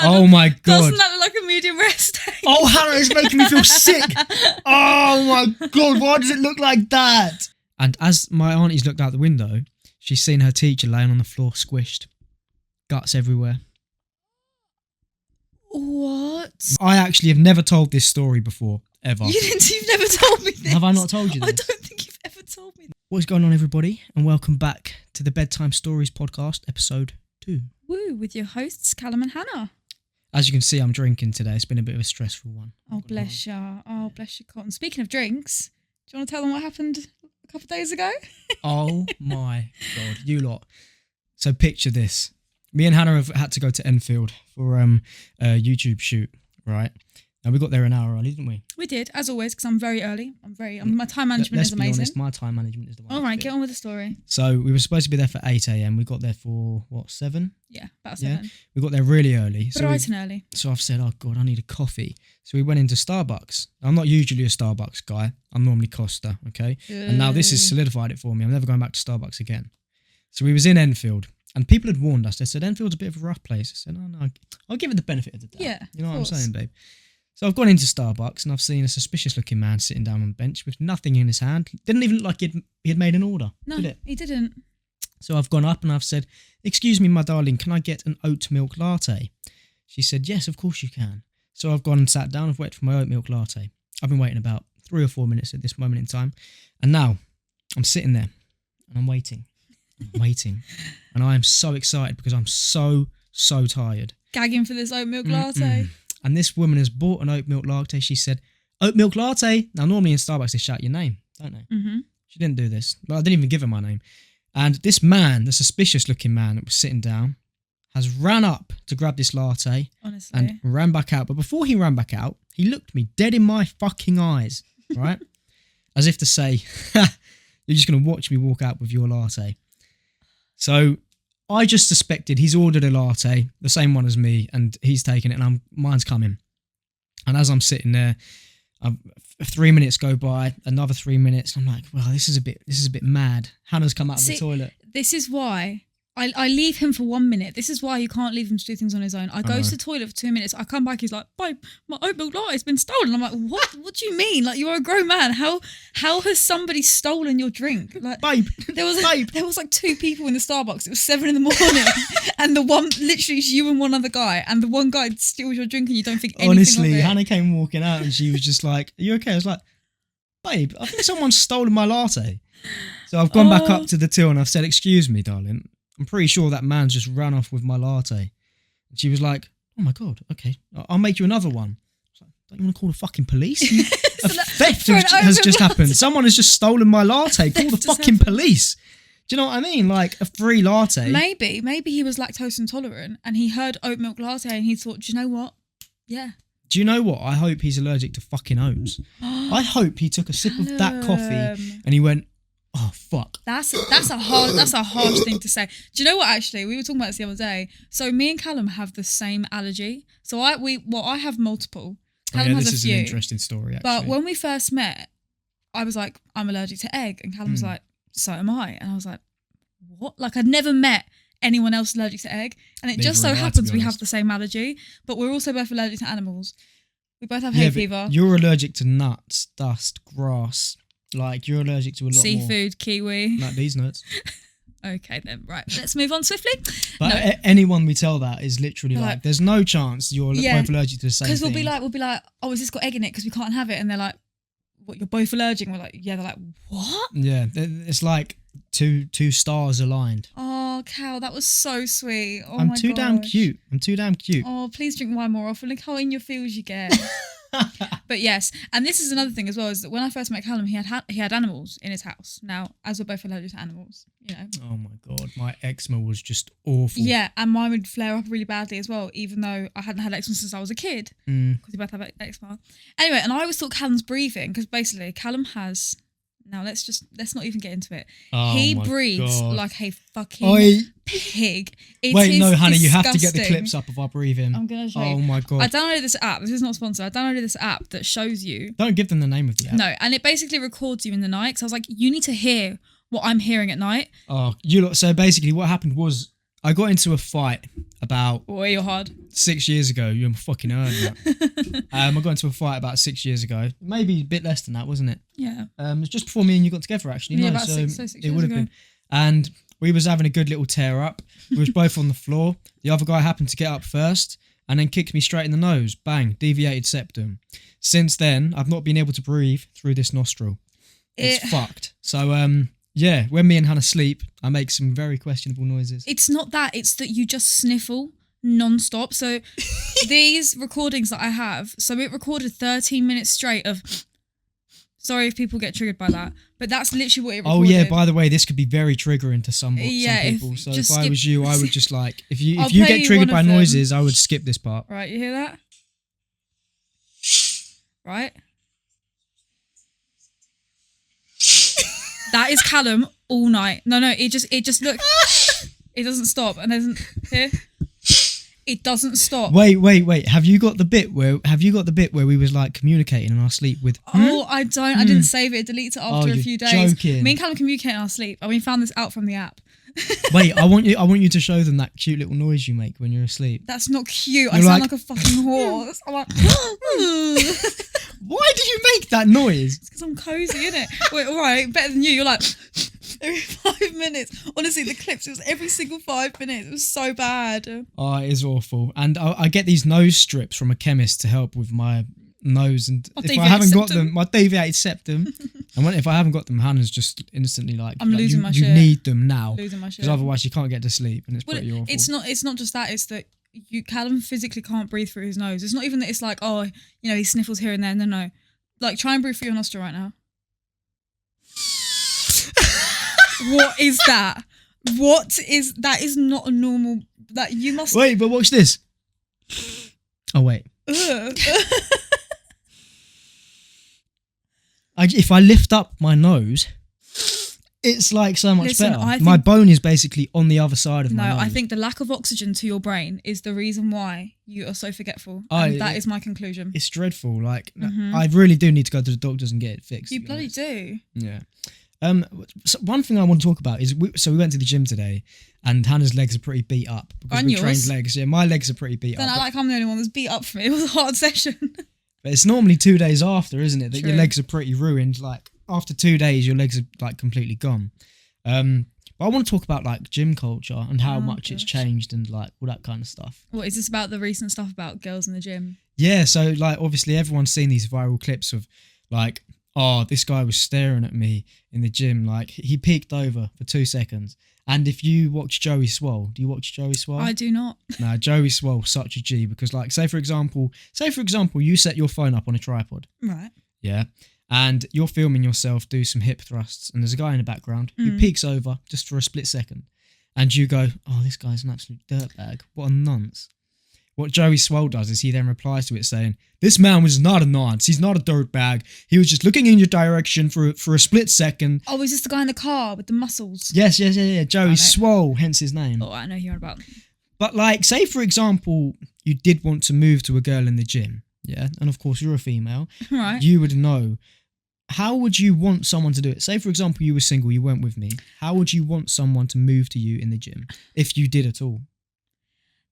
Oh my God. Doesn't that look like a medium rare steak? Oh, Hannah, it's making me feel sick. Oh my God, why does it look like that? And as my auntie's looked out the window, she's seen her teacher laying on the floor squished. Guts everywhere. What? I actually have never told this story before, ever. You've never told me this. Have I not told you this? I don't think you've ever told me. What is going on, everybody? And welcome back to the Bedtime Stories podcast, episode 2. Woo, with your hosts, Callum and Hannah. As you can see, I'm drinking today. It's been a bit of a stressful one. Oh, bless you. Oh, bless you, Cotton. Speaking of drinks, do you want to tell them what happened a couple of days ago? Oh my God, you lot. So picture this. Me and Hannah have had to go to Enfield for a YouTube shoot, right? And we got there an hour early, didn't we? We did, as always, because I'm very early. My time management is amazing. Let's be honest, my time management is the one. All right, get on with the story. So we were supposed to be there for 8 a.m. We got there for, 7? Yeah, about 7. Yeah? We got there really early. Bright and early. So I've said, oh God, I need a coffee. So we went into Starbucks. I'm not usually a Starbucks guy. I'm normally Costa, okay? And now this has solidified it for me. I'm never going back to Starbucks again. So we was in Enfield. And people had warned us. They said, Enfield's a bit of a rough place. I said, oh no, I'll give it the benefit of the doubt. Yeah, you know what I'm saying, babe? So I've gone into Starbucks and I've seen a suspicious looking man sitting down on a bench with nothing in his hand. Didn't even look like he had made an order, no, did it? He didn't. So I've gone up and I've said, excuse me, my darling, can I get an oat milk latte? She said, yes, of course you can. So I've gone and sat down. I've waited for my oat milk latte. I've been waiting about 3 or 4 minutes at this moment in time. And now I'm sitting there and I'm waiting. And I am so excited because I'm so tired. Gagging for this oat milk latte. And this woman has bought an oat milk latte. She said, oat milk latte. Now, normally in Starbucks, they shout your name, don't they? Mm-hmm. She didn't do this. Well, I didn't even give her my name. And this man, the suspicious looking man that was sitting down, has ran up to grab this latte. Honestly. And ran back out. But before he ran back out, he looked me dead in my fucking eyes, right? As if to say, you're just going to watch me walk out with your latte. So I just suspected he's ordered a latte, the same one as me, and he's taken it, and mine's coming. And as I'm sitting there, 3 minutes go by, another 3 minutes, and I'm like, well, this is a bit mad. Hannah's come out of the toilet. This is why I leave him for 1 minute. This is why you can't leave him to do things on his own. I go to the toilet for 2 minutes. I come back. He's like, babe, my oat milk latte has been stolen. I'm like, what? What do you mean? Like, you're a grown man. How has somebody stolen your drink? Like, babe, there was like 2 people in the Starbucks. It was 7 in the morning, and the one literally it's you and one other guy, and the one guy steals your drink, and you don't think anything Honestly, of it. Hannah came walking out, and she was just like, "Are you okay?" I was like, "Babe, I think someone's stolen my latte." So I've gone back up to the till and I've said, "Excuse me, darling. I'm pretty sure that man's just ran off with my latte." And she was like, "Oh my God, okay, I'll make you another one." I was like, "Don't you want to call the fucking police? A theft has just happened. Someone has just stolen my latte. Call the fucking police." Do you know what I mean? Like a free latte. Maybe he was lactose intolerant and he heard oat milk latte and he thought, do you know what? Yeah. Do you know what? I hope he's allergic to fucking oats. I hope he took a sip of that coffee and he went, oh fuck. That's a harsh thing to say. Do you know what? Actually, we were talking about this the other day. So me and Callum have the same allergy. So I have multiple. Callum has this a few. Is an interesting story. Actually. But when we first met, I was like, I'm allergic to egg, and Callum was like, so am I. And I was like, what? Like I'd never met anyone else allergic to egg, and it just so happens we have the same allergy, but we're also both allergic to animals. We both have hay fever. You're allergic to nuts, dust, grass. Like you're allergic to a lot more. Seafood, kiwi. Like these nuts. Okay then, right. Let's move on swiftly. But anyone we tell that is literally like, there's no chance you're both allergic to the same thing. Because we'll be like, oh, has this got egg in it? Because we can't have it. And they're like, what? You're both allergic? And we're like, yeah. They're like, what? Yeah, it's like two stars aligned. Oh, Cal, that was so sweet. Oh, I'm too damn cute. Oh, please drink wine more often. Look how in your feels you get. But yes, and this is another thing as well, is that when I first met Callum, he had animals in his house. Now, as we're both allergic to animals, you know. Oh my God, my eczema was just awful. Yeah, and mine would flare up really badly as well, even though I hadn't had eczema since I was a kid, because we both have eczema. Anyway, and I always thought Callum's breathing, because basically Callum has. Now let's not even get into it. Oh, he breathes like a fucking pig. Wait, no, honey, disgusting. you have to get the clips up of our breathing. I'm gonna show you. Oh my God. I downloaded this app. This is not sponsored. I downloaded this app that shows you. Don't give them the name of the app. No, and it basically records you in the night. So I was like, you need to hear what I'm hearing at night. Oh, so basically what happened was I got into a fight about Boy, you're hard. 6 years ago. You're fucking early. I got into a fight about 6 years ago. Maybe a bit less than that, wasn't it? Yeah. It was just before me and you got together, actually. Yeah, No, about so 6 it years would have ago. been. And we was having a good little tear up. We was both on the floor. The other guy happened to get up first and then kicked me straight in the nose. Bang, deviated septum. Since then, I've not been able to breathe through this nostril. It's fucked. So, yeah, when me and Hannah sleep, I make some very questionable noises. It's not that. It's that you just sniffle non-stop. So these recordings that I have, so it recorded 13 minutes straight of... Sorry if people get triggered by that, but that's literally what it recorded. Oh yeah, by the way, this could be very triggering to some Yeah, people. So if I skip- was you, I would just like, if you I'll get play you triggered one by of them. noises, I would skip this part. Right, you hear that? Right? That is Callum all night. No, it just look. It doesn't stop, and there's here. It doesn't stop. Wait. Have you got the bit where we was like communicating in our sleep with? Oh, I don't. I didn't save it. I deleted it after a you're few days. joking. Me and Callum communicate in our sleep, and we found this out from the app. Wait, I want you to show them that cute little noise you make when you're asleep. That's not cute. You're I sound like- like a fucking horse. I'm like, Why do you make that noise? because I'm cozy, innit? Wait, all right, better than you. You're like every 5 minutes. Honestly, the clips, it was every single 5 minutes. It was so bad. Oh, it is awful. And I get these nose strips from a chemist to help with my nose. And if I deviated haven't got septum. them, my deviated septum. And if I haven't got them, Hannah's just instantly like, I'm losing my you shit. need them now. Losing my shit. Because otherwise you can't get to sleep and it's Well, pretty awful. it's not just that. It's that Callum physically can't breathe through his nose. It's not even that it's like, oh, you know, he sniffles here and there. No. Like, try and breathe through your nostril right now. What is that? That is not a normal, that you must... Wait, but watch this. Oh, wait. Ugh. If I lift up my nose, it's like so much Listen, better. I My think- bone is basically on the other side of No, my nose. I think the lack of oxygen to your brain is the reason why you are so forgetful. Oh, And that is my conclusion. it's dreadful. Like, I really do need to go to the doctors and get it fixed. You to be bloody honest. do. Yeah. So one thing I want to talk about is we went to the gym today, and Hannah's legs are pretty beat up because And we yours. trained legs. Yeah, my legs are pretty beat Then up. I like I'm the only one that's beat up for me. It was a hard session. But it's normally 2 days after, isn't it, that your True. legs are pretty ruined. Like after 2 days, your legs are like completely gone. But I want to talk about like gym culture and how much it's gosh. changed and like all that kind of stuff. What is this about, the recent stuff about girls in the gym? Yeah, so like obviously everyone's seen these viral clips of like, oh, this guy was staring at me in the gym. Like he peeked over for 2 seconds. And if you watch Joey Swole, do you watch Joey Swole? I do not. Nah, Joey Swole's such a G because like, say for example, you set your phone up on a tripod. Right. Yeah. And you're filming yourself do some hip thrusts and there's a guy in the background who peeks over just for a split second. And you go, oh, this guy's an absolute dirtbag. What a nonce. What Joey Swole does is he then replies to it saying, this man was not a nonce. He's not a dirtbag. He was just looking in your direction for a split second. Oh, is this the guy in the car with the muscles? Yes. Joey Swole, hence his name. Oh, I know who you're on about. But like, say for example, you did want to move to a girl in the gym. Yeah. And of course, you're a female. Right. You would know. How would you want someone to do it? Say, for example, you were single, you went with me. How would you want someone to move to you in the gym, if you did at all?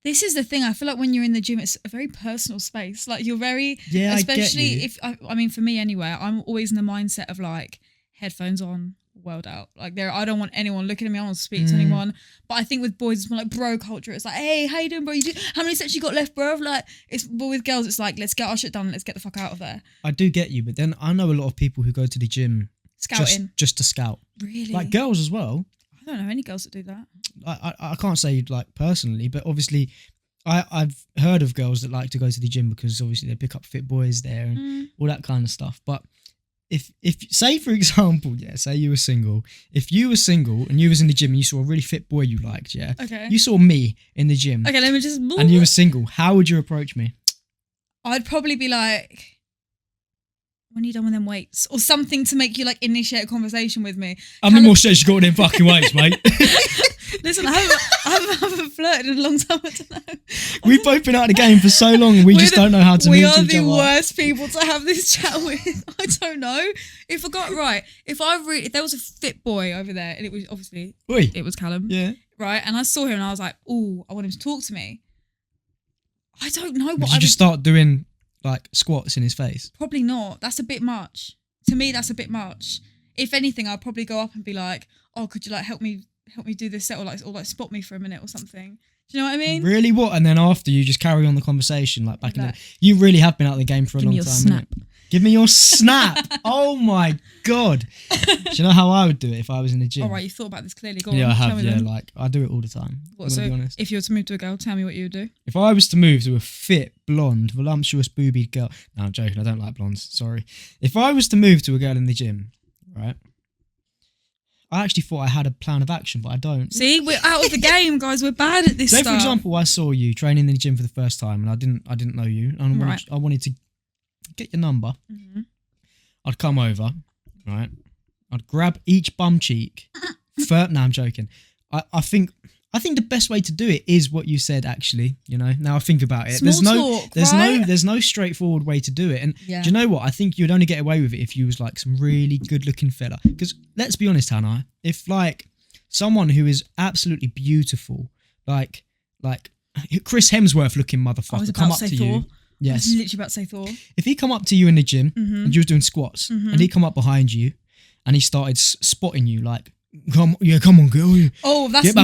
This is the thing. I feel like when you're in the gym, it's a very personal space. Like you're very, Yeah, especially I get you. if, I mean, for me anyway, I'm always in the mindset of like headphones on, world out. Like I don't want anyone looking at me. I don't want to speak to anyone. But I think with boys, it's more like bro culture. It's like, hey, how you doing, bro? How many sets you got left, bro? Like but with girls, it's like, let's get our shit done. Let's get the fuck out of there. I do get you, but then I know a lot of people who go to the gym Scouting. just to scout. Really? Like girls as well. I don't know any girls that do that. I can't say like personally, but obviously I've heard of girls that like to go to the gym because obviously they pick up fit boys there and all that kind of stuff. But if say for example, say you were single. If you were single and you was in the gym and you saw a really fit boy you liked, Okay. you saw me in the gym. Okay, let me just... And you were single, how would you approach me? I'd probably be like, when are you done with them weights? Or something to make you like initiate a conversation with me. How many more sets you got in them fucking weights, mate? Listen, I haven't flirted in a long time. I don't know. We've both been out of the game for so long and we just don't know how to move We to are each the other. worst people to have this chat with. I don't know. If there was a fit boy over there, and it was obviously, Oi. it was Callum. Yeah. right? And I saw him and I was like, oh, I want him to talk to me. I don't know what Did you just start doing like squats in his face? Probably not. That's a bit much. To me, that's a bit much. If anything, I'd probably go up and be like, oh, could you like help me do this set or like spot me for a minute or something. Do you know what I mean? Really? What? And then after you just carry on the conversation like back in the... You really have been out of the game for a long time. Snap. Give me your snap. Oh my God. Do you know how I would do it if I was in the gym? All right, you thought about this clearly. Go on, I have, tell me then. like I do it all the time. What, so if you were to move to a girl, tell me what you would do. If I was to move to a fit, blonde, voluptuous, boobied girl... No, I'm joking. I don't like blondes. Sorry. If I was to move to a girl in the gym, right... I actually thought I had a plan of action, but I don't. See, we're out of the game, guys. We're bad at this stuff. Say, for example, I saw you training in the gym for the first time, and I didn't know you, and I wanted to get your number. Mm-hmm. I'd come over, right? I'd grab each bum cheek. No, I'm joking. I think the best way to do it is what you said. Actually, you know, now I think about it, there's no straightforward way to do it. And do you know what? I think you'd only get away with it if you was like some really good looking fella. Because let's be honest, Hannah, if like someone who is absolutely beautiful, like Chris Hemsworth looking motherfucker, come up to Thor. you. Yes, I was literally about to say Thor. If he come up to you in the gym and you was doing squats, and he come up behind you, and he started spotting you like. Come on, girl. Oh, that's.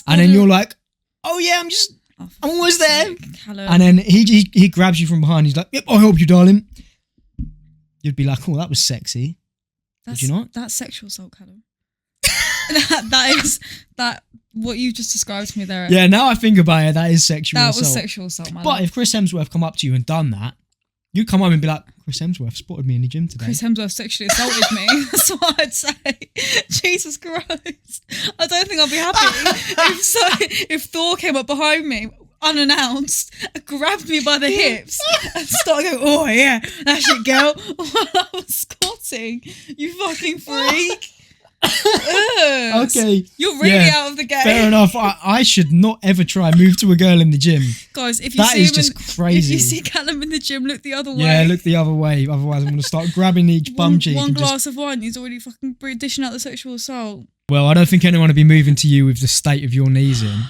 And then you're like, oh yeah, I'm almost there. Callum. And then he grabs you from behind. He's like, yep, I'll help you, darling. You'd be like, oh, that was sexy. Would you not? That's sexual assault, Callum. that is what you just described to me there. Yeah, now I think about it, that is sexual assault. That was sexual assault, man. But if Chris Hemsworth come up to you and done that, you come home and be like, Chris Hemsworth spotted me in the gym today. Chris Hemsworth sexually assaulted me. That's what I'd say. Jesus Christ. I don't think I'd be happy if Thor came up behind me, unannounced, grabbed me by the hips and started going, oh yeah, that's it, girl, while I was squatting. You fucking freak. Okay, you're really out of the game. Fair enough. I should not ever try and move to a girl in the gym. Guys, if you crazy. If you see Callum in the gym, look the other way. Yeah, look the other way. Otherwise, I'm going to start grabbing each bum cheek. One glass of wine, he's already fucking dishing out the sexual assault. Well, I don't think anyone would be moving to you with the state of your knees in.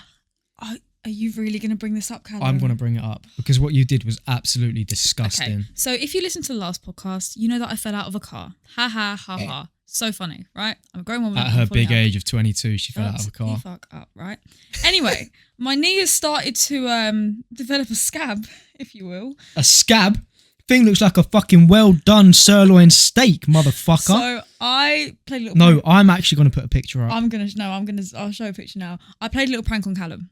Are you really going to bring this up, Callum? I'm going to bring it up because what you did was absolutely disgusting. Okay. So if you listen to the last podcast, you know that I fell out of a car. Ha ha ha ha. So funny, right? I'm a grown woman. At her big age of 22, she fell out of a car. Fuck up, right? Anyway, my knee has started to develop a scab, if you will. A scab? Thing looks like a fucking well done sirloin steak, motherfucker. So I played a little. No, I'm actually going to put a picture up. I'll show a picture now. I played a little prank on Callum.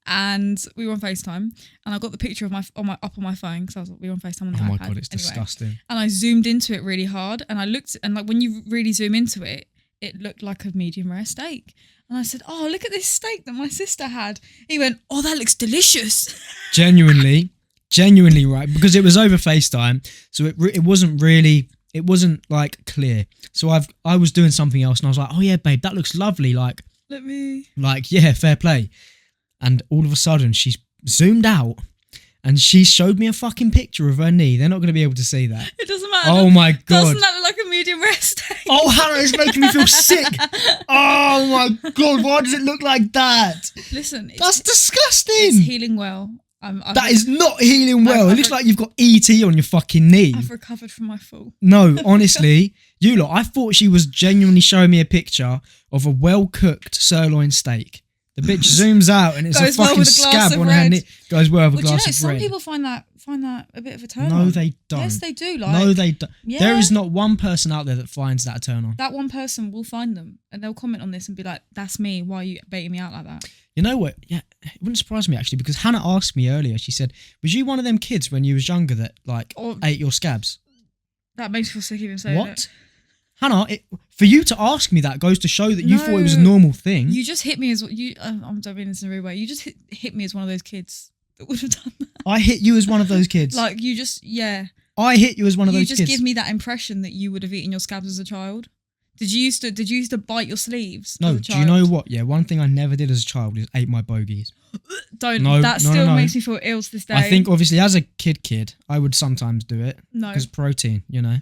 And we were on FaceTime, and I got the picture of up on my phone because we were on FaceTime on the iPad. Oh my God, it's disgusting. And I zoomed into it really hard, and I looked, and like when you really zoom into it, it looked like a medium rare steak. And I said, "Oh, look at this steak that my sister had." He went, "Oh, that looks delicious." Genuinely, right? Because it was over FaceTime, so it wasn't like clear. So I was doing something else, and I was like, "Oh yeah, babe, that looks lovely." Like, yeah, fair play. And all of a sudden, she's zoomed out and she showed me a fucking picture of her knee. They're not going to be able to see that. It doesn't matter. Oh my God. Doesn't that look like a medium rare steak? Oh, Hannah, it's making me feel sick. Oh my God, why does it look like that? Listen. That's disgusting. It's healing well. That is not healing well. It looks like you've got ET on your fucking knee. I've recovered from my fall. No, honestly, you lot, I thought she was genuinely showing me a picture of a well-cooked sirloin steak. The bitch zooms out and it's a fucking scab on her knee. Goes well with a glass of red. Some people find that a bit of a turn on. No, they don't. Yes, they do. No, they don't. Yeah. There is not one person out there that finds that a turn on. That one person will find them and they'll comment on this and be like, "That's me. Why are you baiting me out like that?" You know what? Yeah, it wouldn't surprise me actually because Hannah asked me earlier. She said, "Was you one of them kids when you was younger that ate your scabs?" That makes me feel sick even saying it. Hannah, for you to ask me that goes to show that you thought it was a normal thing. You just hit me as I'm don't mean this in a rude way. You just hit me as one of those kids that would have done that. I hit you as one of those kids. Like you just I hit you as one of those kids. You just give me that impression that you would have eaten your scabs as a child. Did you used to bite your sleeves? No. Do you know what? Yeah, one thing I never did as a child is ate my bogies. That still makes me feel ill to this day. I think obviously as a kid, I would sometimes do it. No, because protein, you know.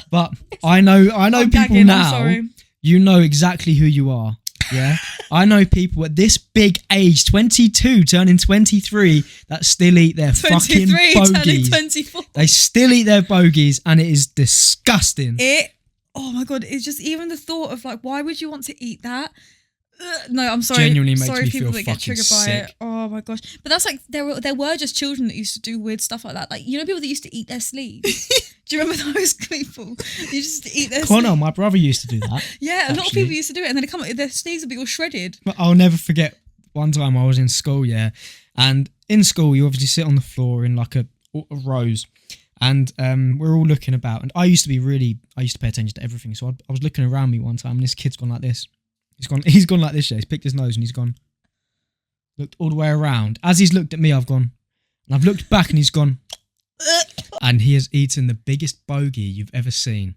But I know people now. You know exactly who you are. Yeah, I know people at this big age, 22 turning 23, that still eat their fucking 23 turning bogies. 24. They still eat their bogies, and it is disgusting. Oh my God, it's just even the thought of like, why would you want to eat that? No, I'm sorry. Genuinely makes sorry me people feel that get triggered by sick. it. Oh my gosh. But that's like, there were just children that used to do weird stuff like that. Like, you know, people that used to eat their sleeves. Do you remember those people? You just eat their Connor, sleeves. my brother used to do that. Yeah, a lot of people used to do it, and then they come their sleeves would be all shredded. But I'll never forget one time I was in school, yeah, and in school you obviously sit on the floor in like a rows, and we're all looking about. And I used to pay attention to everything, so I was looking around me one time, and this kid's gone like this. He's gone like this, yeah. He's picked his nose and he's gone, looked all the way around. As he's looked at me, I've gone, and I've looked back and he's gone, and he has eaten the biggest bogey you've ever seen.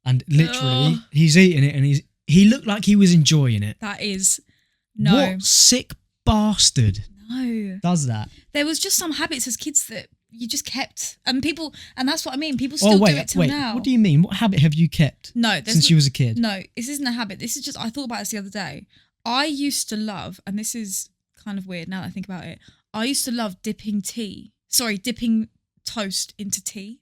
And literally, he's eating it, and he looked like he was enjoying it. That is, no. What sick bastard does that? There was just some habits as kids that you just kept, and that's what I mean. People still do it till now. What do you mean? What habit have you kept? No, since you was a kid. No, this isn't a habit. This is just, I thought about this the other day. I used to love, and this is kind of weird now that I think about it. I used to love dipping toast into tea,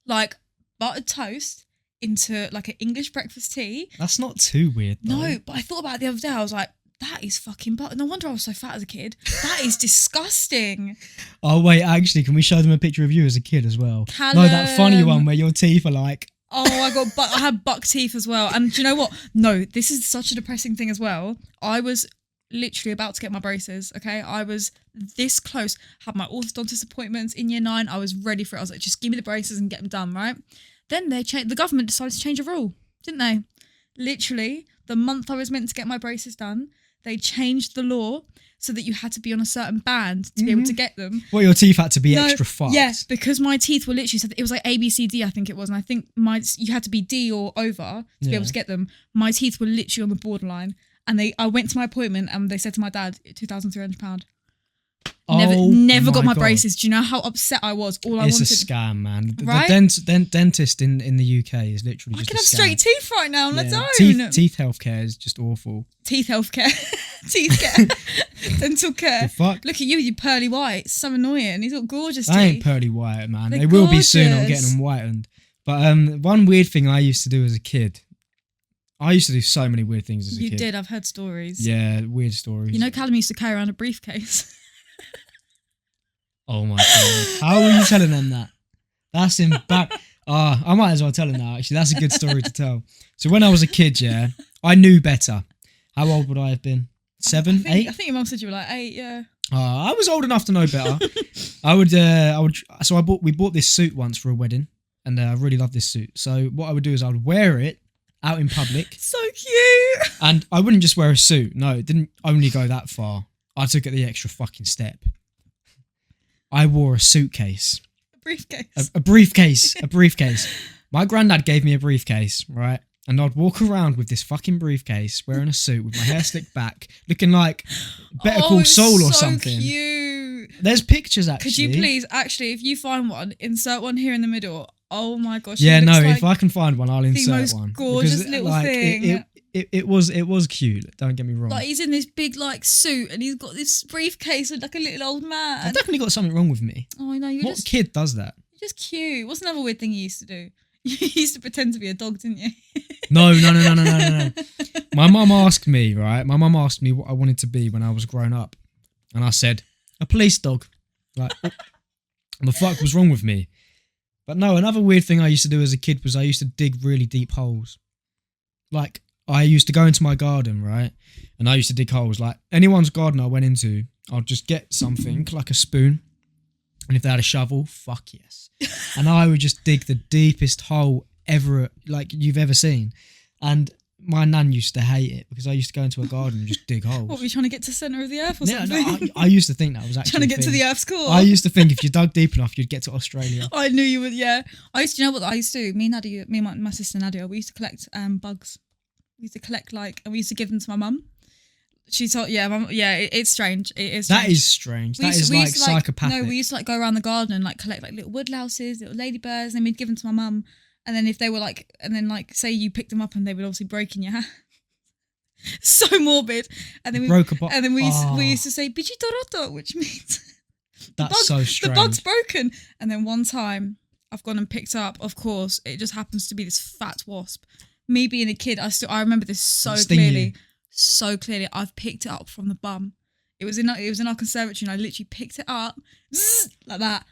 like buttered toast into like an English breakfast tea. That's not too weird, though. No, but I thought about it the other day. I was like, that is fucking butter. No wonder I was so fat as a kid. That is disgusting. Oh, wait, actually, can we show them a picture of you as a kid as well? Callum. No, that funny one where your teeth are like... Oh, I had buck teeth as well. And do you know what? No, this is such a depressing thing as well. I was literally about to get my braces, okay? I was this close. Had my orthodontist appointments in year 9. I was ready for it. I was like, just give me the braces and get them done, right? Then the government decided to change a rule, didn't they? Literally, the month I was meant to get my braces done, they changed the law so that you had to be on a certain band to be able to get them. Well, your teeth had to be extra fucked. Yes, because my teeth were literally, so it was like A, B, C, D, I think it was. And I think you had to be D or over to be able to get them. My teeth were literally on the borderline. And I went to my appointment and they said to my dad, £2,300. Never got my braces. Do you know how upset I was? It's a scam, man. Right? The dentist in the UK is literally just a scam. I can have straight teeth right now and I don't. Teeth healthcare is just awful. Teeth healthcare. Teeth care. Dental care. The fuck? Look at you pearly white. It's so annoying. He's got gorgeous teeth. They ain't pearly white, man. They're they will be soon. I'm gorgeous. getting them whitened. But one weird thing I used to do as a kid. I used to do so many weird things as a kid. You did. I've heard stories. Yeah, weird stories. You know, Callum used to carry around a briefcase. Oh my God. How are you telling them that? That's embarrassing. I might as well tell them now, actually. That's a good story to tell. So when I was a kid, yeah, I knew better. How old would I have been? 7, 8? I think your mum said you were like 8, yeah. I was old enough to know better. We bought this suit once for a wedding, and I really loved this suit. So what I would do is I would wear it out in public. So cute. And I wouldn't just wear a suit. No, it didn't only go that far. I took it the extra fucking step. I wore a suitcase. A briefcase. A briefcase. A briefcase. My granddad gave me a briefcase, right? And I'd walk around with this fucking briefcase, wearing a suit with my hair slicked back, looking like Better Call Saul or something. So cute. There's pictures, actually. Could you please, actually, if you find one, insert one here in the middle. Oh my gosh. Yeah, no, if I can find one, I'll insert one. The most gorgeous little thing. It was cute. Don't get me wrong. Like, he's in this big like suit and he's got this briefcase with like a little old man. I've definitely got something wrong with me. Oh, I know. What kid does that? You're just cute. What's another weird thing you used to do? You used to pretend to be a dog, didn't you? No. My mum asked me, right? My mum asked me what I wanted to be when I was grown up, and I said a police dog. Like, what the fuck was wrong with me? But no, another weird thing I used to do as a kid was I used to dig really deep holes. Like, I used to go into my garden, right? And I used to dig holes. Like, anyone's garden I went into, I'd just get something, like a spoon. And if they had a shovel, fuck yes. And I would just dig the deepest hole ever, like, you've ever seen. And my nan used to hate it because I used to go into a garden and just dig holes. What, were you trying to get to the centre of the earth or something? No, I used to think that was actually trying to get to the Earth's core. I used to think if you dug deep enough, you'd get to Australia. I knew you would, yeah. You know what I used to do? Me and my sister Nadia, we used to collect bugs. We used to collect and we used to give them to my mum. She told, it's strange. It is strange. That is strange. That is like psychopathic. No, we used to like go around the garden and like collect like little woodlouses, little ladybirds, and then we'd give them to my mum. And then if they were like, and then like say you picked them up and they would obviously break in your hand. So morbid. And then broke apart. And then we used to say "Bichi Toroto," which means That's so strange. The bug's broken. And then one time I've gone and picked up, of course, it just happens to be this fat wasp. Me being a kid, I remember this so clearly. So clearly. I've picked it up from the bum. It was in our conservatory and I literally picked it up like that.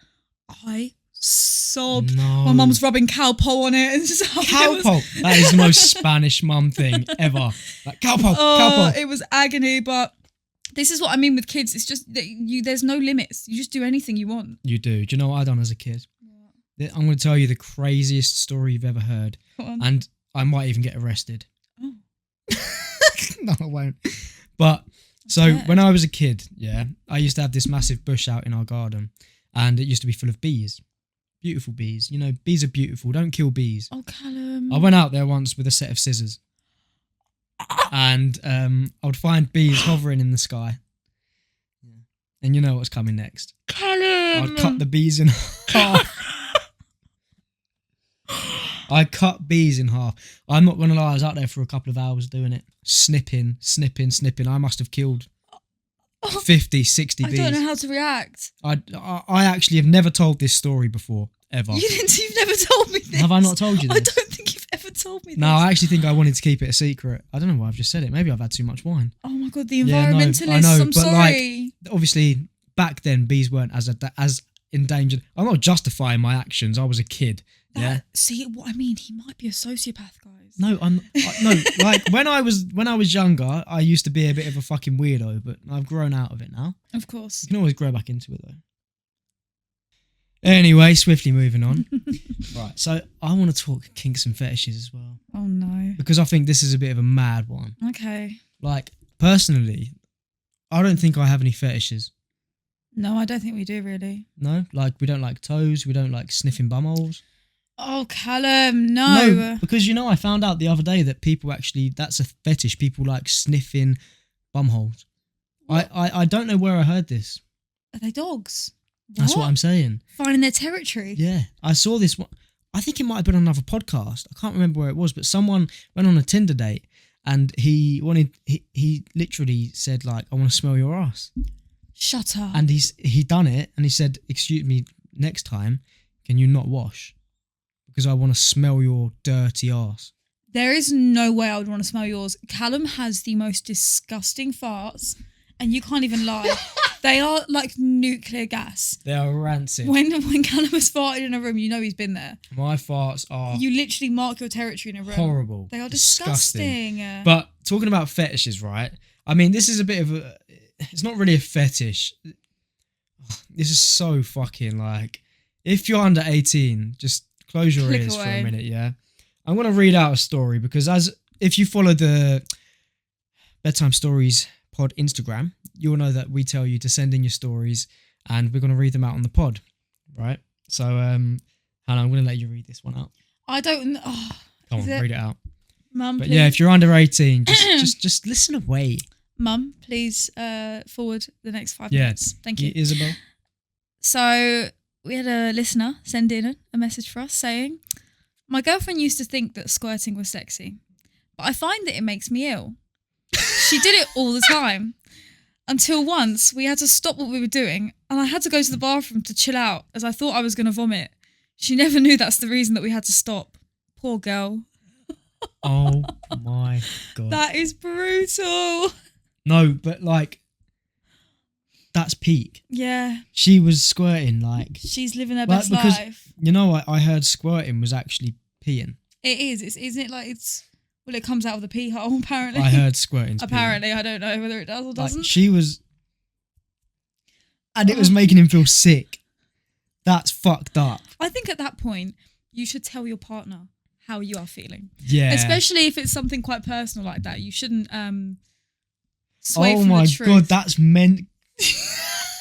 I sobbed. No. My mum was rubbing cowpole on it. And just, cowpole? That is the most Spanish mum thing ever. Like, cowpole, cowpole. It was agony, but this is what I mean with kids. It's just that there's no limits. You just do anything you want. You do. Do you know what I done as a kid? What? I'm going to tell you the craziest story you've ever heard. Go on. And I might even get arrested. Oh. No, I won't. But, so when I was a kid, I used to have this massive bush out in our garden. And it used to be full of bees. Beautiful bees. You know, bees are beautiful. Don't kill bees. Oh, Callum. I went out there once with a set of scissors. And I would find bees hovering in the sky. And you know what's coming next. Callum! I'd cut the bees in half. I cut bees in half. I'm not going to lie, I was out there for a couple of hours doing it. Snipping. I must have killed 50, 60 bees. I don't know how to react. I actually have never told this story before, ever. You've never told me this. Have I not told you this? I don't think you've ever told me this. No, I actually think I wanted to keep it a secret. I don't know why I've just said it. Maybe I've had too much wine. Oh my God, the environmentalists. I know, I'm but sorry. Like, obviously, back then, bees weren't as endangered. I'm not justifying my actions. I was a kid. See what I mean? He might be a sociopath, guys. No, no. Like when I was younger, I used to be a bit of a fucking weirdo, but I've grown out of it now. Of course. You can always grow back into it though. Anyway, swiftly moving on. Right, so I want to talk kinks and fetishes as well. Oh no. Because I think this is a bit of a mad one. Okay. Like, personally, I don't think I have any fetishes. No, I don't think we do really. No? Like, we don't like toes, we don't like sniffing bumholes. Oh, Callum, no. Because, I found out the other day that people actually, that's a fetish. People like sniffing bumholes. I don't know where I heard this. Are they dogs? That's what I'm saying. Finding their territory. Yeah. I saw this one. I think it might have been on another podcast. I can't remember where it was, but someone went on a Tinder date and he literally said, like, I want to smell your ass. Shut up. And he done it and he said, excuse me, next time, can you not wash? Because I want to smell your dirty ass. There is no way I would want to smell yours. Callum has the most disgusting farts, and you can't even lie. They are like nuclear gas. They are rancid. When Callum has farted in a room, you know he's been there. My farts are... You literally mark your territory in a room. Horrible. They are disgusting. But talking about fetishes, right? I mean, this is a bit of a... It's not really a fetish. This is so fucking like... If you're under 18, just... Close your ears for a minute, yeah? I'm going to read out a story because if you follow the Bedtime Stories pod Instagram, you'll know that we tell you to send in your stories and we're going to read them out on the pod, right? So, Hannah, I'm going to let you read this one out. I don't know. Come on, read it out. Mum, but please. yeah, if you're under 18, just listen away. Mum, please forward the next 5 minutes. Thank you. Isabel. So... We had a listener send in a message for us saying, my girlfriend used to think that squirting was sexy, but I find that it makes me ill. She did it all the time. Until once, we had to stop what we were doing and I had to go to the bathroom to chill out as I thought I was going to vomit. She never knew that's the reason that we had to stop. Poor girl. Oh my God. That is brutal. No, but like... That's peak. Yeah. She was squirting like... She's living her best life. You know, I heard squirting was actually peeing. It is. Isn't it like it's... Well, it comes out of the pee hole, apparently. I heard squirting's apparently, peeing. I don't know whether it does or doesn't. Like, she was... And it was making him feel sick. That's fucked up. I think at that point, you should tell your partner how you are feeling. Yeah. Especially if it's something quite personal like that. You shouldn't sway from the truth. Oh my God, that's meant...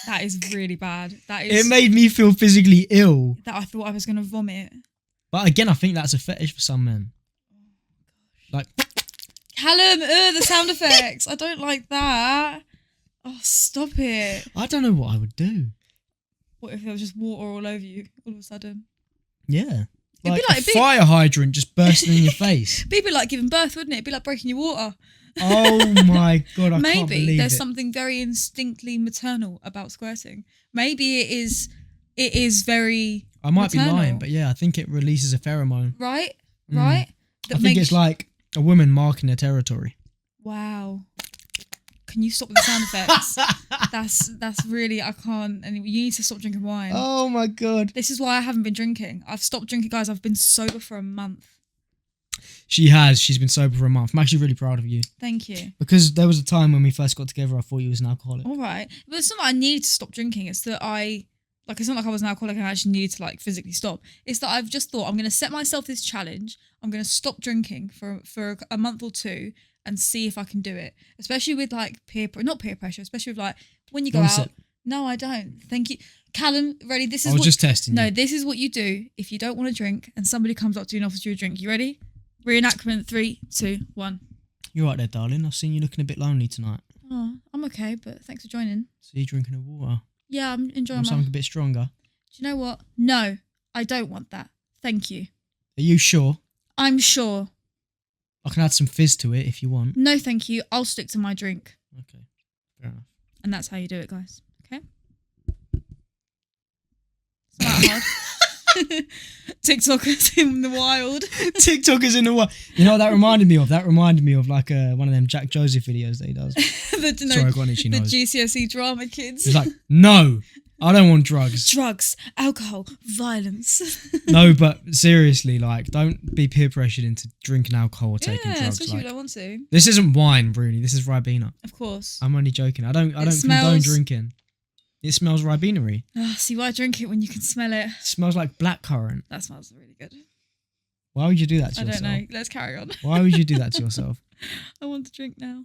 That is really bad. That is. It made me feel physically ill. That I thought I was going to vomit. But again, I think that's a fetish for some men. Like... Callum, the sound effects. I don't like that. Oh, stop it. I don't know what I would do. What if there was just water all over you all of a sudden? Yeah. It'd Like be like a fire hydrant just bursting in your face. It'd be like giving birth, wouldn't it? It'd be like breaking your water. Oh my God, I can't Maybe believe there's it. something very instinctly maternal about squirting. Maybe it is very I might maternal. be lying, but yeah, I think it releases a pheromone. Right? Mm. Right? I think it's like a woman marking her territory. Wow. Can you stop with the sound effects? That's really, I can't. And you need to stop drinking wine. Oh my God. This is why I haven't been drinking. I've stopped drinking, guys. I've been sober for a month. She has. She's been sober for a month. I'm actually really proud of you. Thank you. Because there was a time when we first got together, I thought you was an alcoholic. All right. But it's not that I needed to stop drinking. It's that it's not like I was an alcoholic and I actually needed to like physically stop. It's that I've just thought I'm going to set myself this challenge. I'm going to stop drinking for a month or two and see if I can do it. Especially with like not peer pressure, especially with like when you go out. No, I don't. Thank you. Callum, ready? I was just testing you. No, this is what you do if you don't want to drink and somebody comes up to you and offers you a drink. You ready? Reenactment 3, 2, 1. You're right there, darling. I've seen you looking a bit lonely tonight. Oh, I'm okay, but thanks for joining. So you drinking a water? Yeah, I'm enjoying something a bit stronger? Do you know what? No, I don't want that. Thank you. Are you sure? I'm sure. I can add some fizz to it if you want. No, thank you. I'll stick to my drink. Okay, fair enough. And that's how you do it, guys. Okay? It's not hard. TikTokers in the wild. TikTokers in the wild. You know what that reminded me of? That reminded me of like one of them Jack Joseph videos that he does. Sorry, I got an itchy nose. The GCSE drama kids. He's like, no, I don't want drugs. Drugs, alcohol, violence. No, but seriously, like, don't be peer pressured into drinking alcohol or taking drugs. Especially like, if you don't want to. This isn't wine, really. This is Ribena. Of course. I'm only joking. I don't condone drinking. It smells Ribena-y. See, why drink it when you can smell it? It smells like blackcurrant. That smells really good. Why would you do that to yourself? I don't know. Let's carry on. Why would you do that to yourself? I want to drink now.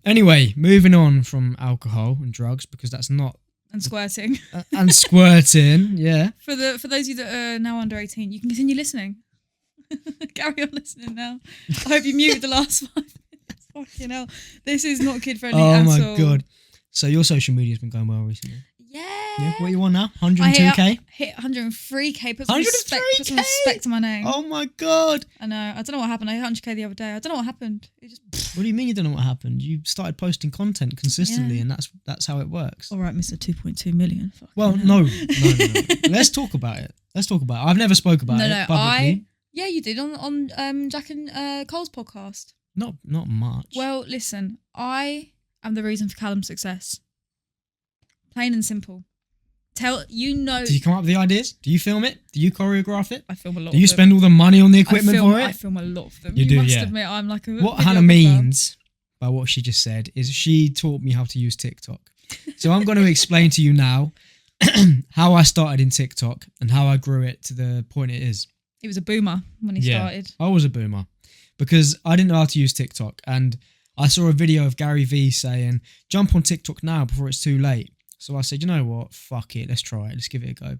Anyway, moving on from alcohol and drugs, because that's not... And squirting. And squirting, yeah. For those of you that are now under 18, you can continue listening. Carry on listening now. I hope you muted the last 5 minutes. Fucking hell. This is not kid-friendly at all. Oh my God. So your social media's been going well recently. Yeah. What are you on now? 102k? Hit 103k. Put 103k? Put some respect to my name. Oh my God. I know. I don't know what happened. I hit 100k the other day. I don't know what happened. It just... What do you mean you don't know what happened? You started posting content consistently, and that's how it works. All right, Mr. 2.2 million. Well, no. Let's talk about it. I've never spoke about it publicly. Yeah, you did on Jack and Cole's podcast. Not much. Well, listen, I am the reason for Callum's success. Plain and simple. Do you come up with the ideas? Do you film it? Do you choreograph it? I film a lot. Do you spend all the money on the equipment for it? I film a lot of them. You must admit, I'm like a... What Hannah means by what she just said is she taught me how to use TikTok. So I'm going to explain to you now how I started in TikTok and how I grew it to the point it is. He was a boomer when he started. I was a boomer because I didn't know how to use TikTok, and I saw a video of Gary Vee saying, jump on TikTok now before it's too late. So I said, you know what? Fuck it. Let's try it. Let's give it a go.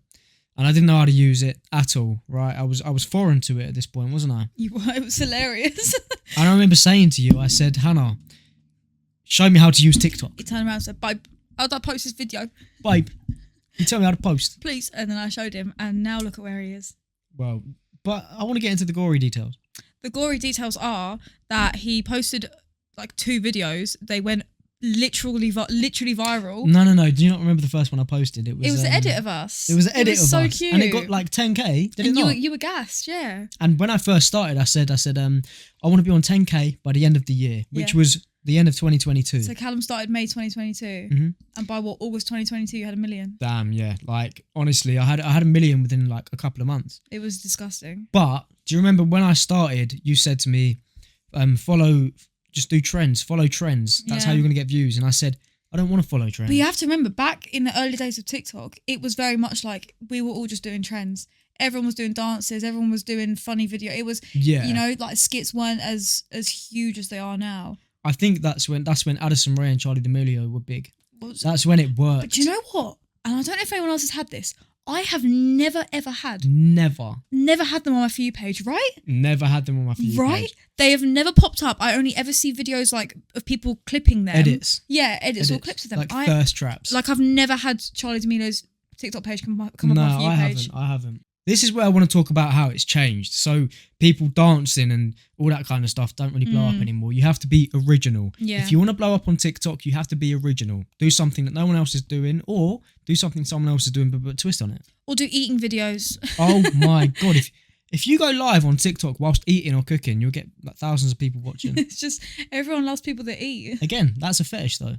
And I didn't know how to use it at all, right? I was foreign to it at this point, wasn't I? You were. It was hilarious. And I remember saying to you, I said, Hannah, show me how to use TikTok. He turned around and said, babe, how do I post this video? Babe, you tell me how to post. Please. And then I showed him, and now look at where he is. Well, but I want to get into the gory details. The gory details are that he posted like 2 videos. They went literally viral. No. Do you not remember the first one I posted? It was an edit of us. It was an edit of us. So cute. And it got like 10k. Did it not? You were gassed, yeah. And when I first started, I said, I want to be on 10k by the end of the year, which was the end of 2022. So Callum started May 2022, and by August 2022, you had 1 million. Damn, yeah. Like honestly, I had 1 million within like a couple of months. It was disgusting. But do you remember when I started? You said to me, just do trends, follow trends. That's how you're going to get views. And I said, I don't want to follow trends. But you have to remember, back in the early days of TikTok, it was very much like we were all just doing trends. Everyone was doing dances. Everyone was doing funny video. It was, like skits weren't as huge as they are now. I think that's when Addison Rae and Charlie D'Amelio were big. That's when it worked. But do you know what? And I don't know if anyone else has had this. I have never, ever had. Never had them on my For You page, right? Never had them on my For You page. Right? They have never popped up. I only ever see videos like of people clipping them. Edits. Yeah, edits or clips of them. Like thirst traps. Like I've never had Charlie D'Amelio's TikTok page come up on my For You page. I haven't. This is where I want to talk about how it's changed. So people dancing and all that kind of stuff don't really blow up anymore. You have to be original. Yeah. If you want to blow up on TikTok, you have to be original. Do something that no one else is doing, or do something someone else is doing, but twist on it. Or do eating videos. Oh my God. If you go live on TikTok whilst eating or cooking, you'll get like thousands of people watching. It's just, everyone loves people that eat. Again, that's a fetish though.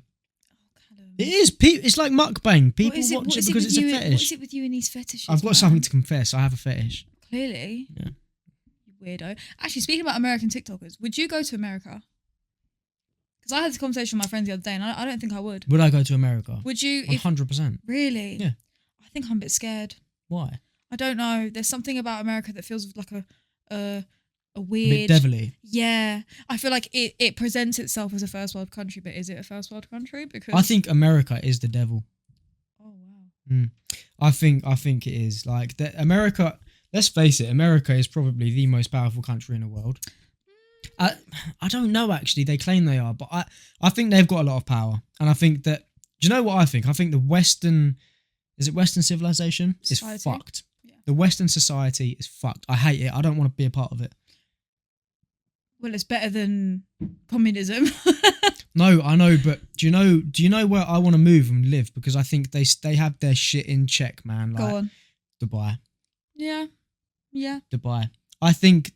Callum. It is. It's like mukbang. People What watch is it because it's a fetish. What is it with you and these fetishes? I've got man? something to confess. I have a fetish. Clearly. Yeah. You weirdo. Actually, speaking about American TikTokers, would you go to America? Because I had this conversation with my friends the other day, and I don't think I would. Would I go to America? Would you? 100%. Really? Yeah. I think I'm a bit scared. Why? I don't know. There's something about America that feels like a A weird. bit devilly. Yeah, I feel like it presents itself as a first world country, but is it a first world country? Because I think America is the devil. Oh wow. I think it is. Like America. Let's face it. America is probably the most powerful country in the world. I don't know actually. They claim they are, but I think they've got a lot of power. And I think that. Do you know what I think? I think the Western civilization Society? is fucked. Yeah. The Western society is fucked. I hate it. I don't want to be a part of it. Well, it's better than communism. No, I know, but do you know where I want to move and live? Because I think they have their shit in check, man. Like Go on. Dubai. Yeah. Yeah. Dubai. I think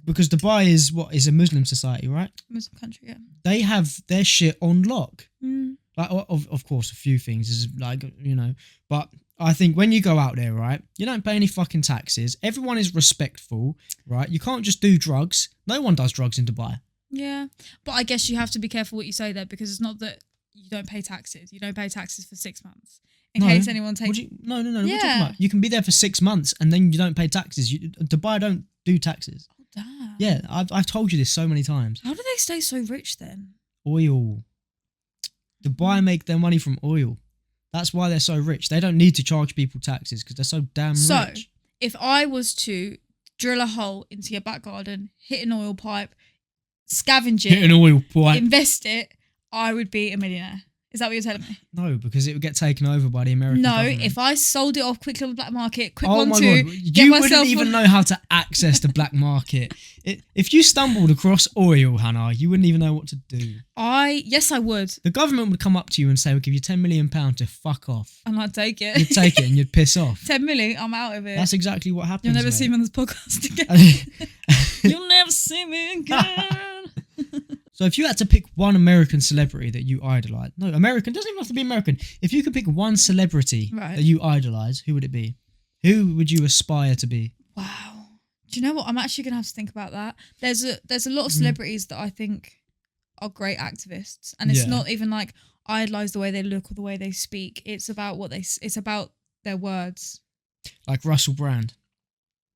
because Dubai is a Muslim society, right? Muslim country, yeah. They have their shit on lock. Mm. Like of course a few things is like, you know, but I think when you go out there, right, you don't pay any fucking taxes. Everyone is respectful, right? You can't just do drugs. No one does drugs in Dubai. Yeah. But I guess you have to be careful what you say there, because it's not that you don't pay taxes. You don't pay taxes for 6 months. In case anyone takes... No. Yeah. What are you talking about? You can be there for 6 months and then you don't pay taxes. Dubai don't do taxes. Oh, damn. Yeah, I've told you this so many times. How do they stay so rich then? Oil. Dubai make their money from oil. That's why they're so rich. They don't need to charge people taxes because they're so damn rich. So, if I was to drill a hole into your back garden, hit an oil pipe, scavenge it, hit an oil pipe. invest it, I would be a millionaire. Is that what you're telling me? No, because it would get taken over by the American government. If I sold it off quickly on the black market, quick Oh 1, my 2, God. get You myself wouldn't even know how to access the black market. If you stumbled across oil, Hannah, you wouldn't even know what to do. Yes, I would. The government would come up to you and say, we'll give you £10 million to fuck off. And I'd take it. You'd take it and you'd piss off. 10 million, I'm out of it. That's exactly what happens. You'll never mate. see me on this podcast again. You'll never see me again. So if you had to pick one American celebrity that you idolise, no, American, doesn't even have to be American. If you could pick one celebrity that you idolise, who would it be? Who would you aspire to be? Wow. Do you know what? I'm actually going to have to think about that. There's a lot of celebrities that I think are great activists. And it's not even like idolise the way they look or the way they speak. It's about it's about their words. Like Russell Brand.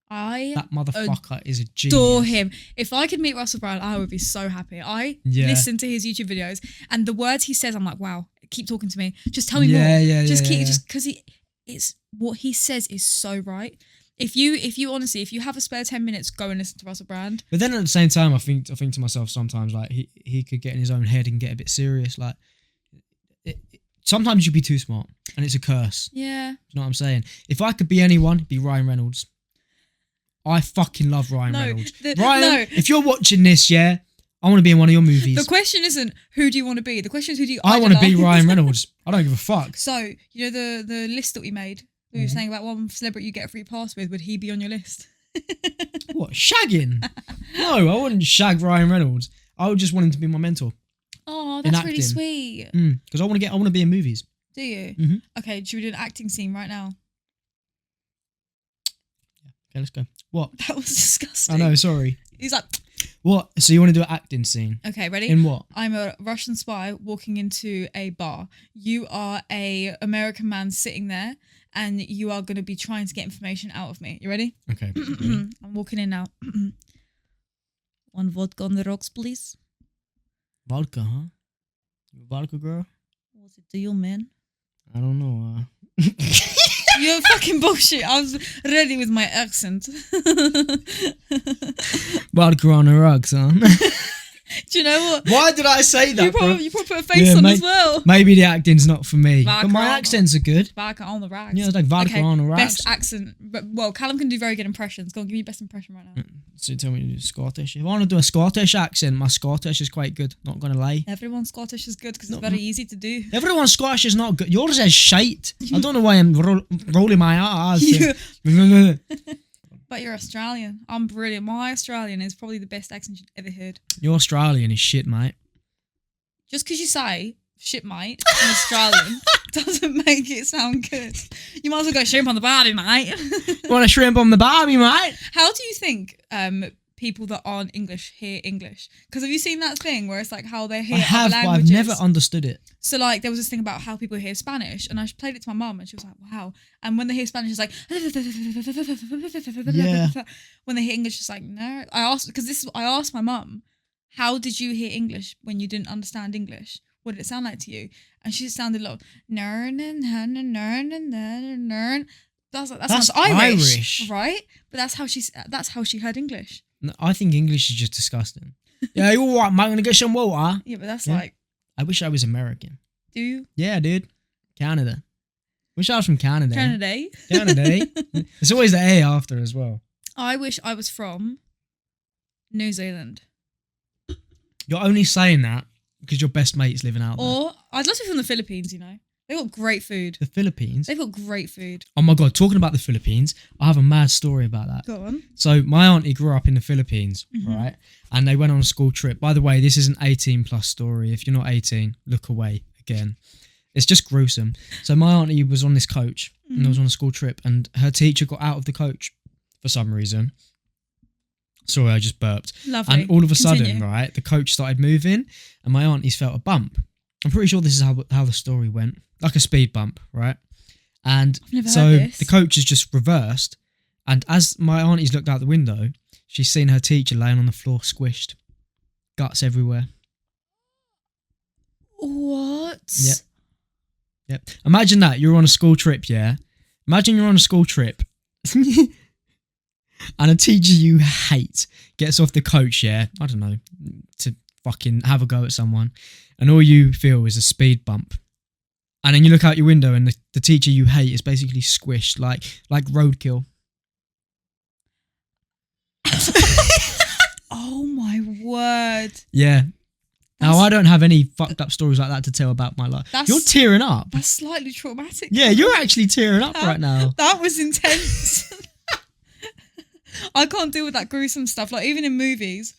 That motherfucker is a genius. Adore him. If I could meet Russell Brand, I would be so happy. I listen to his YouTube videos and the words he says, I'm like, wow, keep talking to me. Just tell me more. Just because it's what he says is so right. If you honestly, if you have a spare 10 minutes, go and listen to Russell Brand. But then at the same time, I think to myself sometimes, like he could get in his own head and get a bit serious. Like sometimes you'd be too smart and it's a curse. Yeah. You know what I'm saying? If I could be anyone, it'd be Ryan Reynolds. I fucking love Ryan Reynolds. Ryan, if you're watching this, I want to be in one of your movies. The question isn't who do you want to be. The question is who do you I want to be Ryan Reynolds. I don't give a fuck. So, you know the list that we made? We were saying about one celebrity you get a free pass with. Would he be on your list? What? Shagging? No, I wouldn't shag Ryan Reynolds. I would just want him to be my mentor. Oh, that's really sweet. Because I want to be in movies. Do you? Mm-hmm. Okay, should we do an acting scene right now? Okay, let's go. What? That was disgusting. I know, sorry. He's like... What? So you want to do an acting scene? Okay, ready? In what? I'm a Russian spy walking into a bar. You are a American man sitting there and you are going to be trying to get information out of me. You ready? Okay. I'm walking in now. 1 vodka on the rocks, please. Vodka, huh? You a vodka girl? What's it to you, man? I don't know. You're fucking bullshit. I was ready with my accent. Vodka on the rocks, huh? Do you know what? Why did I say that? You probably put a face on as well. Maybe the acting's not for me, Vodka but my accents are good. Vodka on the rocks. Yeah, it's like vodka on the rocks. Best accent. Well, Callum can do very good impressions. Go on, give me your best impression right now. So you tell me to do Scottish. If I want to do a Scottish accent, my Scottish is quite good. Not gonna lie. Everyone's Scottish is good because it's very easy to do. Everyone's Scottish is not good. Yours is shite. I don't know why I'm rolling my eyes. But you're Australian. I'm brilliant. My Australian is probably the best accent you've ever heard. Your Australian is shit, mate. Just because you say shit, mate, in Australian doesn't make it sound good. You might as well go shrimp on the barbie, mate. Want a shrimp on the barbie, mate? How do you think people that aren't English hear English? Because have you seen that thing where it's like how they hear other languages? But I've never understood it. So like there was this thing about how people hear Spanish, and I played it to my mum, and she was like, "Wow!" And when they hear Spanish, it's like, yeah. When they hear English, it's like, no. I asked my mum, "How did you hear English when you didn't understand English? What did it sound like to you?" And she sounded a lot That sounds Irish, right? But that's how she heard English. No, I think English is just disgusting. Yeah, you all right, mate? I'm gonna get some water. Yeah, but that's like. I wish I was American. Do you? Yeah, dude. Canada. Wish I was from Canada. Canada. Canada. It's always the A after as well. I wish I was from New Zealand. You're only saying that because your best mate's living out there. Or I'd love to be from the Philippines, you know. They've got great food. The Philippines? They've got great food. Oh my God, talking about the Philippines, I have a mad story about that. Go on. So my auntie grew up in the Philippines, right? And they went on a school trip. By the way, this is an 18 plus story. If you're not 18, look away again. It's just gruesome. So my auntie was on this coach and I was on a school trip, and her teacher got out of the coach for some reason. Sorry, I just burped. Lovely. And all of a sudden, right, the coach started moving and my auntie's felt a bump. I'm pretty sure this is how the story went. Like a speed bump, right? And so the coach has just reversed. And as my auntie's looked out the window, she's seen her teacher laying on the floor squished. Guts everywhere. What? Yep. Yep. Imagine that. You're on a school trip, yeah? Imagine you're on a school trip. And a teacher you hate gets off the coach, yeah? I don't know. To fucking have a go at someone. And all you feel is a speed bump. And then you look out your window and the teacher you hate is basically squished like roadkill. Oh my word. Yeah. Now, I don't have any fucked up stories like that to tell about my life. You're tearing up. That's slightly traumatic. Yeah, you're actually tearing up right now. That was intense. I can't deal with that gruesome stuff. Like, even in movies,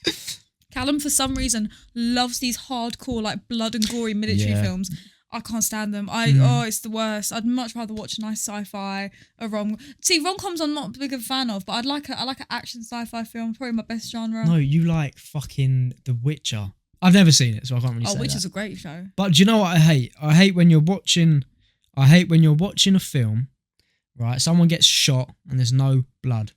Callum, for some reason, loves these hardcore, like, blood and gory military films. I can't stand them. It's the worst. I'd much rather watch a nice sci-fi, a rom-coms I'm not a big fan of, but I like an action sci-fi film. Probably my best genre. No, you like fucking The Witcher. I've never seen it, so I can't really say Witcher's that. a great show. But do you know what I hate? I hate when you're watching a film, right? Someone gets shot and there's no blood.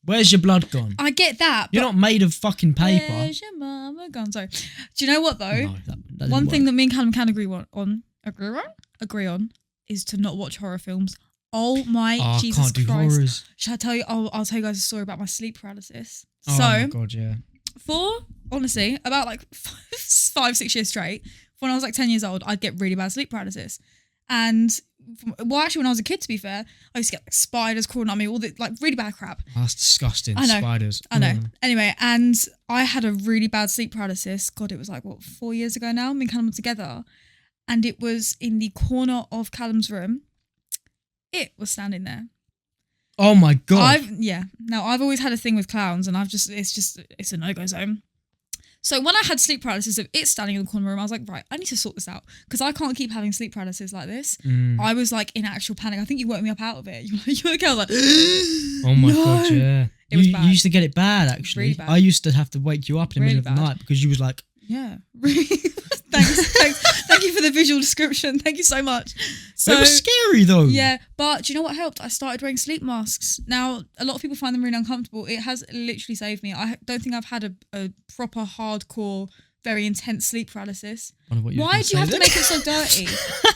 Where's your blood gone? I get that. You're not made of fucking paper. Where's your mama gone? Sorry. Do you know what though? No, that one thing that me and Callum can agree on is to not watch horror films. Oh my Jesus I can't do Christ. horrors. Shall I tell you? I'll tell you guys a story about my sleep paralysis. Oh my God, yeah. Honestly, about like 5-6 years straight, when I was like 10 years old, I'd get really bad sleep paralysis. And actually, when I was a kid, to be fair, I used to get like spiders crawling on me, all the like really bad crap. Oh, that's disgusting. I know, spiders. I know. Anyway, and I had a really bad sleep paralysis. God, it was like 4 years ago now. Me and Callum were together, and it was in the corner of Callum's room. It was standing there. Oh my God. Now I've always had a thing with clowns, and it's a no-go zone. So when I had sleep paralysis of it standing in the corner room, I was like, right, I need to sort this out because I can't keep having sleep paralysis like this. I was like in actual panic. I think you woke me up out of it. You were okay. I was like, oh my God, yeah. It was bad. You used to get it bad, actually. Really bad. I used to have to wake you up in the Really middle of the night because you was like... Yeah. Thanks. Thank you for the visual description. Thank you so much. So, it was scary though. Yeah, but do you know what helped? I started wearing sleep masks. Now, a lot of people find them really uncomfortable. It has literally saved me. I don't think I've had a proper hardcore, very intense sleep paralysis. Why do you have to make it so dirty?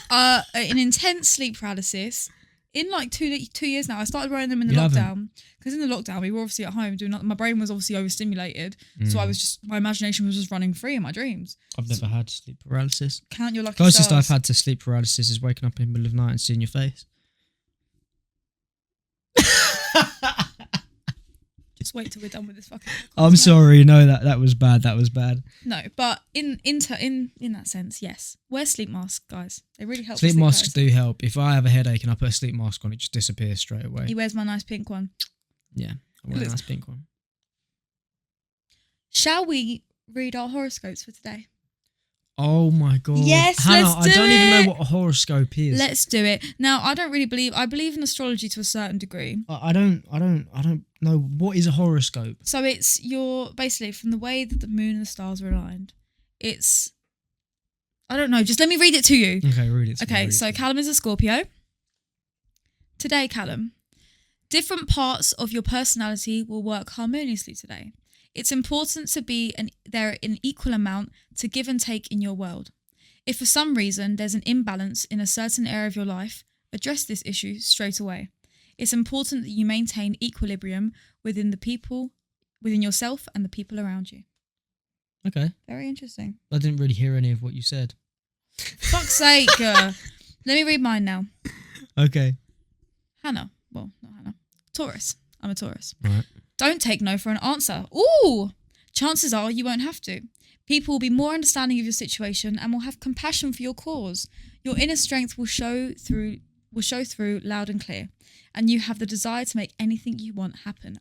An intense sleep paralysis in like 2 years now. I started wearing them in the You lockdown because in the lockdown we were obviously at home doing nothing. My brain was obviously overstimulated, so my imagination was just running free in my dreams. I've never had sleep paralysis. Count your lucky Closest stars. I've had to sleep paralysis is waking up in the middle of the night and seeing your face. Just wait till we're done with this fucking podcast. I'm sorry, no, that was bad. That was bad. No, but in that sense, yes. Wear sleep masks, guys. They really help. Sleep masks paralysis. do help. If I have a headache and I put a sleep mask on, it just disappears straight away. He wears my nice pink one. Yeah, I wear a nice pink one. Shall we read our horoscopes for today? Oh my god. Yes, Hannah, let's do I don't even know it. what a horoscope is. Let's do it. Now, I believe in astrology to a certain degree. I don't know what is a horoscope. So it's basically from the way that the moon and the stars are aligned. I don't know, just let me read it to you. Okay, read it. Okay, so Callum is a Scorpio. Today, Callum, different parts of your personality will work harmoniously today. It's important to be there in equal amount to give and take in your world. If for some reason there's an imbalance in a certain area of your life, address this issue straight away. It's important that you maintain equilibrium within yourself and the people around you. Okay. Very interesting. I didn't really hear any of what you said. Fuck's sake. Let me read mine now. Okay. Hannah. Well, not Hannah. Taurus. I'm a Taurus. Right. Don't take no for an answer. Ooh! Chances are you won't have to. People will be more understanding of your situation and will have compassion for your cause. Your inner strength will show through loud and clear, and you have the desire to make anything you want happen.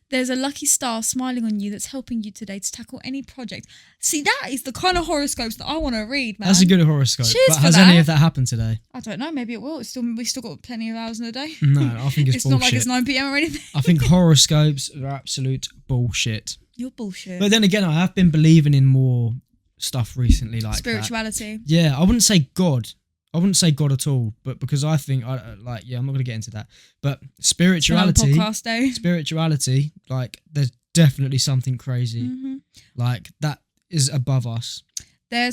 There's a lucky star smiling on you that's helping you today to tackle any project. See, that is the kind of horoscopes that I want to read, man. That's a good horoscope. Cheers but for has that. any of that happened today? I don't know, maybe it will. We've still got plenty of hours in a day. No, I think it's bullshit. Not like it's 9 p.m. or anything. I think horoscopes are absolute bullshit. You're bullshit. But then again, I have been believing in more stuff recently, like spirituality. That. Yeah, I wouldn't say God. I wouldn't say God at all, but because I think, I'm not going to get into that. But spirituality, podcast day. Spirituality, like there's definitely something crazy, like that is above us.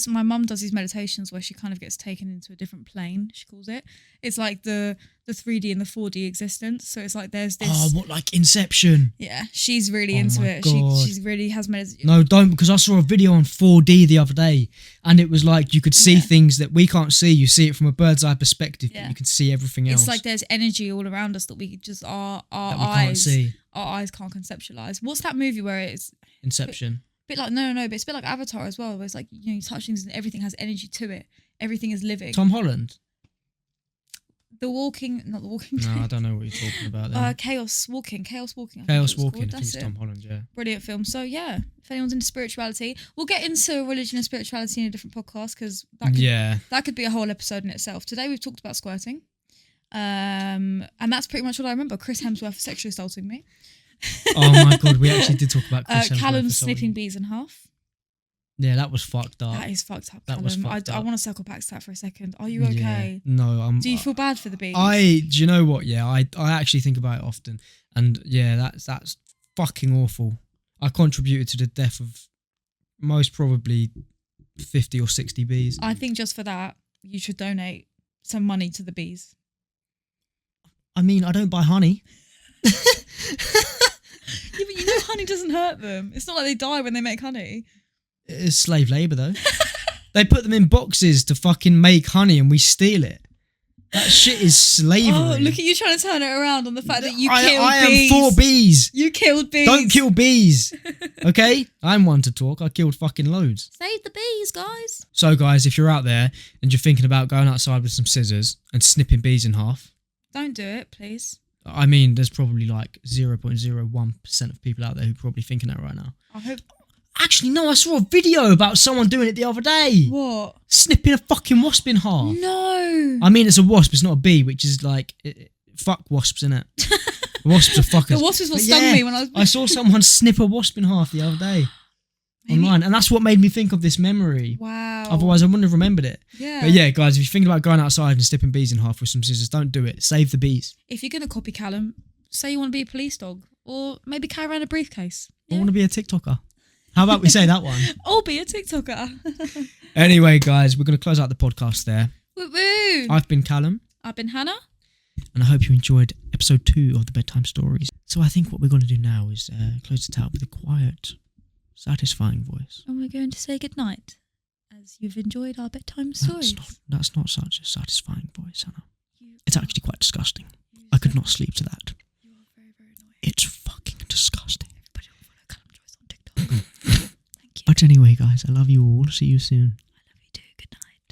My mum does these meditations where she kind of gets taken into a different plane. She calls it. It's like the 3D and the 4D existence. So it's like there's this. Oh, what, like Inception? Yeah, she's really into it. God. She really has meditation. No, don't, because I saw a video on 4D the other day, and it was like you could see things that we can't see. You see it from a bird's eye perspective, but you can see everything else. It's like there's energy all around us that we just our that we eyes can't see. Our eyes can't conceptualize. What's that movie where it's Inception? Bit like no, but it's a bit like Avatar as well, where it's like you touch things and everything has energy to it. Everything is living. Tom Holland. Not the Walking. No, I don't know what you're talking about there. Chaos Walking. I think it's Tom Holland, yeah. Brilliant film. So yeah, if anyone's into spirituality, we'll get into religion and spirituality in a different podcast because that could be a whole episode in itself. Today we've talked about squirting, and that's pretty much what I remember. Chris Hemsworth sexually assaulting me. Oh my god, we actually did talk about Chris Hemsworth Callum snipping bees in half. Yeah, that was fucked up. That is fucked up. That was fucked up. I want to circle back to that for a second. Are you okay? Yeah. No, Do you feel bad for the bees? Do you know what? Yeah, I actually think about it often, and yeah, that's fucking awful. I contributed to the death of most probably 50 or 60 bees. I think just for that, you should donate some money to the bees. I mean, I don't buy honey. Yeah, but you know honey doesn't hurt them. It's not like they die when they make honey. It's slave labour though. They put them in boxes to fucking make honey and we steal it. That shit is slavery. Oh, look at you trying to turn it around on the fact that you killed bees. I am for bees. You killed bees. Don't kill bees. Okay? I'm one to talk. I killed fucking loads. Save the bees, guys. So guys, if you're out there and you're thinking about going outside with some scissors and snipping bees in half. Don't do it, please. I mean, there's probably like 0.01% of people out there who are probably thinking that right now. I hope. Actually, no, I saw a video about someone doing it the other day. What? Snipping a fucking wasp in half. No. I mean, it's a wasp, it's not a bee, which is like, fuck wasps, innit? Wasps are fuckers. The wasp is what stung me when I was... I saw someone snip a wasp in half the other day. Online, and that's what made me think of this memory. Wow. Otherwise, I wouldn't have remembered it. Yeah. But yeah, guys, if you're thinking about going outside and snipping bees in half with some scissors, don't do it. Save the bees. If you're going to copy Callum, say you want to be a police dog, or maybe carry around a briefcase. I want to be a TikToker. How about we say that one? Or be a TikToker. Anyway, guys, we're going to close out the podcast there. Woo-woo. I've been Callum. I've been Hannah. And I hope you enjoyed episode 2 of the Bedtime Stories. So I think what we're going to do now is close it out with a quiet, satisfying voice. And we're going to say goodnight, as you've enjoyed our bedtime stories. That's not such a satisfying voice, Anna. It's actually quite disgusting. I could not sleep to that. You are very, very annoying. It's fucking disgusting. Everybody will follow Callum Joyce on TikTok. Thank you. But anyway, guys, I love you all. See you soon.